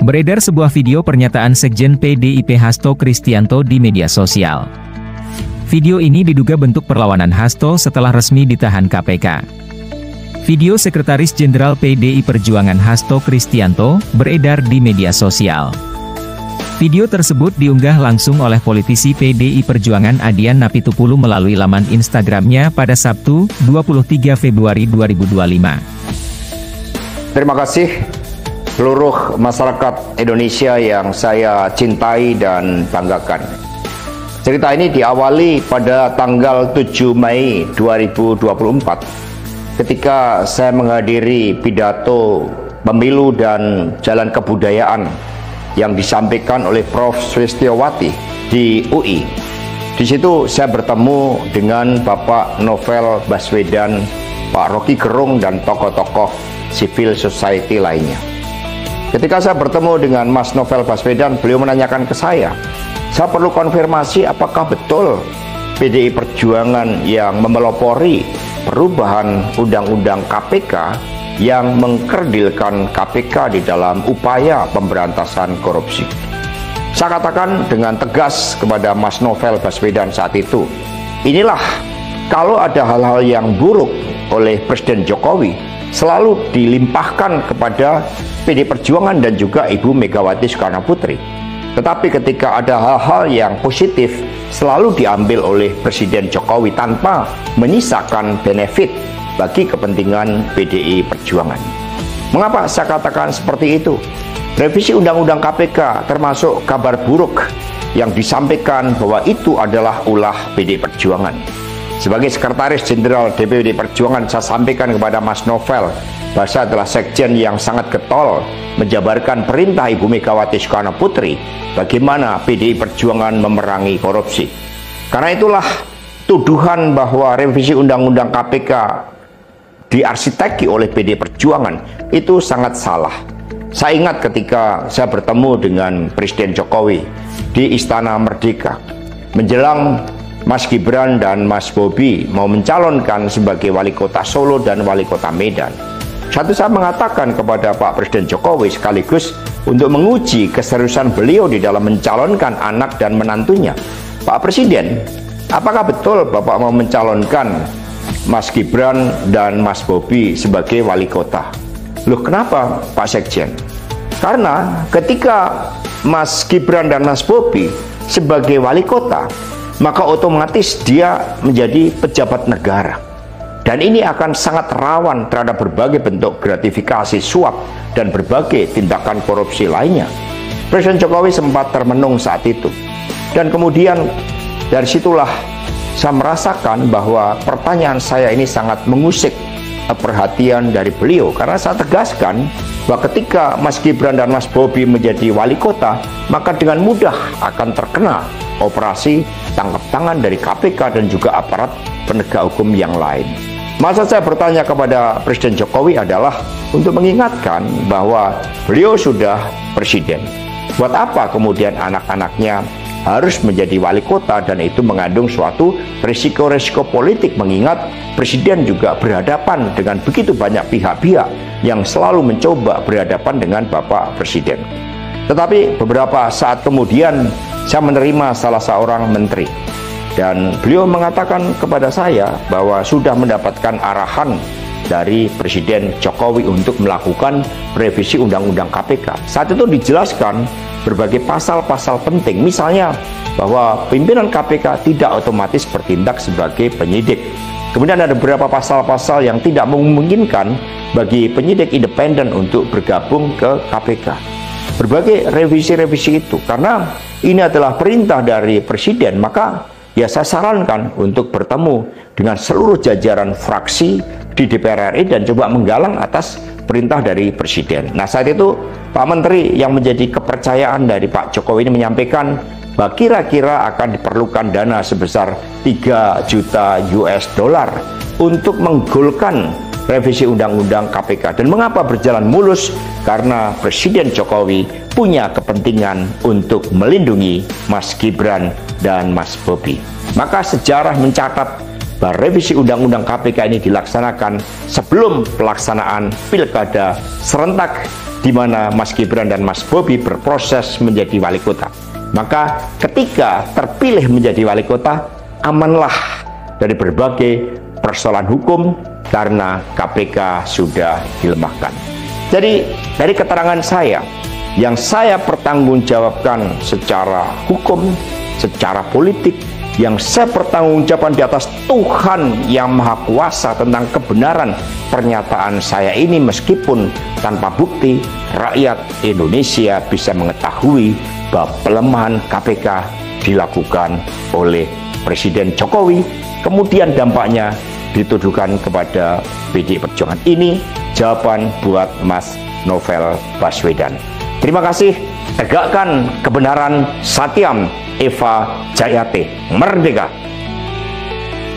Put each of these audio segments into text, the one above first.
Beredar sebuah video pernyataan Sekjen PDIP Hasto Kristianto di media sosial. Video ini diduga bentuk perlawanan Hasto setelah resmi ditahan KPK. Video Sekretaris Jenderal PDI Perjuangan Hasto Kristianto beredar di media sosial. Video tersebut diunggah langsung oleh politisi PDI Perjuangan Adian Napitupulu melalui laman Instagramnya pada Sabtu, 23 Februari 2025. Terima kasih seluruh masyarakat Indonesia yang saya cintai dan banggakan. Cerita ini diawali pada tanggal 7 Mei 2024 ketika saya menghadiri pidato pemilu dan jalan kebudayaan yang disampaikan oleh Prof. Swistiawati di UI. Di situ saya bertemu dengan Bapak Novel Baswedan, Pak Rocky Gerung, dan tokoh-tokoh civil society lainnya. Ketika saya bertemu dengan Mas Novel Baswedan, beliau menanyakan ke saya perlu konfirmasi apakah betul PDI Perjuangan yang memelopori perubahan Undang-Undang KPK yang mengkerdilkan KPK di dalam upaya pemberantasan korupsi. Saya katakan dengan tegas kepada Mas Novel Baswedan saat itu, inilah kalau ada hal-hal yang buruk oleh Presiden Jokowi selalu dilimpahkan kepada PDI Perjuangan dan juga Ibu Megawati Soekarno Putri. Tetapi ketika ada hal-hal yang positif selalu diambil oleh Presiden Jokowi tanpa menyisakan benefit bagi kepentingan PDI Perjuangan. Mengapa saya katakan seperti itu? Revisi Undang-Undang KPK termasuk kabar buruk yang disampaikan bahwa itu adalah ulah PDI Perjuangan. Sebagai Sekretaris Jenderal DPD Perjuangan, saya sampaikan kepada Mas Novel bahwa saya adalah sekjen yang sangat getol menjabarkan perintah Ibu Megawati Soekarno Putri bagaimana PDI Perjuangan memerangi korupsi. Karena itulah tuduhan bahwa revisi Undang-Undang KPK diarsiteki oleh PDI Perjuangan itu sangat salah. Saya ingat ketika saya bertemu dengan Presiden Jokowi di Istana Merdeka menjelang Mas Gibran dan Mas Bobi mau mencalonkan sebagai wali kota Solo dan wali kota Medan. Saya mengatakan kepada Pak Presiden Jokowi sekaligus untuk menguji keseriusan beliau di dalam mencalonkan anak dan menantunya. Pak Presiden, apakah betul Bapak mau mencalonkan Mas Gibran dan Mas Bobi sebagai wali kota? Loh, kenapa Pak Sekjen? Karena ketika Mas Gibran dan Mas Bobi sebagai wali kota, maka otomatis dia menjadi pejabat negara. Dan ini akan sangat rawan terhadap berbagai bentuk gratifikasi, suap, dan berbagai tindakan korupsi lainnya. Presiden Jokowi sempat termenung saat itu. Dan kemudian dari situlah saya merasakan bahwa pertanyaan saya ini sangat mengusik perhatian dari beliau. Karena saya tegaskan bahwa ketika Mas Gibran dan Mas Bobi menjadi wali kota, maka dengan mudah akan terkena operasi tangkap tangan dari KPK dan juga aparat penegak hukum yang lain. Masa saya bertanya kepada Presiden Jokowi adalah untuk mengingatkan bahwa beliau sudah presiden. Buat apa kemudian anak-anaknya harus menjadi wali kota, dan itu mengandung suatu risiko-risiko politik mengingat presiden juga berhadapan dengan begitu banyak pihak-pihak yang selalu mencoba berhadapan dengan Bapak Presiden. Tetapi beberapa saat kemudian saya menerima salah seorang menteri dan beliau mengatakan kepada saya bahwa sudah mendapatkan arahan dari Presiden Jokowi untuk melakukan revisi Undang-Undang KPK. Saat itu dijelaskan berbagai pasal-pasal penting, misalnya bahwa pimpinan KPK tidak otomatis bertindak sebagai penyidik. Kemudian ada beberapa pasal-pasal yang tidak memungkinkan bagi penyidik independen untuk bergabung ke KPK. Berbagai revisi-revisi itu, karena ini adalah perintah dari Presiden, maka ya saya sarankan untuk bertemu dengan seluruh jajaran fraksi di DPR RI dan coba menggalang atas perintah dari Presiden. Nah, saat itu Pak Menteri yang menjadi kepercayaan dari Pak Jokowi ini menyampaikan bahwa kira-kira akan diperlukan dana sebesar 3 juta US dollar untuk menggolkan revisi Undang-Undang KPK. Dan mengapa berjalan mulus? Karena Presiden Jokowi punya kepentingan untuk melindungi Mas Gibran dan Mas Bobi. Maka sejarah mencatat bahwa revisi Undang-Undang KPK ini dilaksanakan sebelum pelaksanaan Pilkada serentak di mana Mas Gibran dan Mas Bobi berproses menjadi wali kota. Maka ketika terpilih menjadi wali kota, amanlah dari berbagai persoalan hukum karena KPK sudah dilemahkan. Jadi dari keterangan saya, yang saya pertanggungjawabkan secara hukum, secara politik, yang saya pertanggungjawabkan di atas Tuhan yang Maha Kuasa tentang kebenaran pernyataan saya ini, meskipun tanpa bukti, rakyat Indonesia bisa mengetahui bahwa pelemahan KPK dilakukan oleh Presiden Jokowi, kemudian dampaknya dituduhkan kepada PDI Perjuangan. Ini jawaban buat Mas Novel Baswedan. Terima kasih. Tegakkan kebenaran. Satyam Eva Jayate. Merdeka.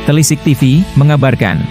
Telisik TV mengabarkan.